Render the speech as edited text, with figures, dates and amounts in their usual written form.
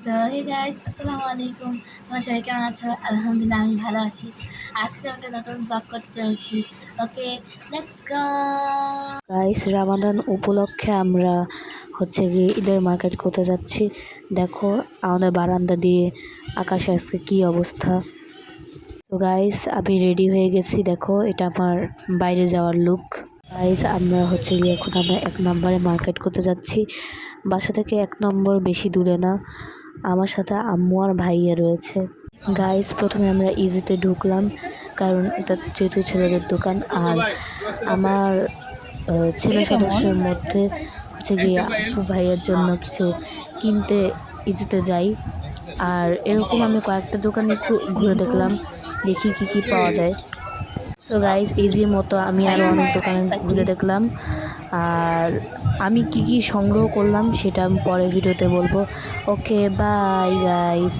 তো hey guys, আসসালামু আলাইকুম। তোমার সবাই কেমন আছো? আলহামদুলিল্লাহ, আমি ভালো আছি। আজকে একটা নতুন ব্লগ করতে চলছি। ওকে, লেটস গো। গাইস, রামাদান উপলক্ষে আমরা গিয়ে ঈদের মার্কেট করতে যাচ্ছি। দেখো আমাদের বারান্দা দিয়ে আকাশে আজকে কি অবস্থা। তো গাইস, আমি রেডি হয়ে গেছি। দেখো এটা আমার বাইরে যাওয়ার লুক। গাইস, আমরা গিয়ে এখন আমরা 1 নম্বরে মার্কেট করতে যাচ্ছি। বাসা থেকে 1 নম্বর বেশি দূরে না। আমার সাথে আম্মু আর ভাইয়া রয়েছে। গাইস, প্রথমে আমরা ইজিতে ঢুকলাম, কারণ এটা যেহেতু ছেলেদের দোকান। আর আমার ছেলে সদস্যের মধ্যে গিয়ে আপু ভাইয়ের জন্য কিছু কিনতে ইজিতে যাই। আর এরকম আমি কয়েকটা দোকানে একটু ঘুরে দেখলাম, দেখি কি কি পাওয়া যায়। তো গাইস, ইজির মতো আমি আরও অনেক দোকানে ঘুরে দেখলাম। আর আমি কি কি সংগ্রহ করলাম সেটা আমি পরের ভিডিওতে বলবো। ওকে, বাই গাইস।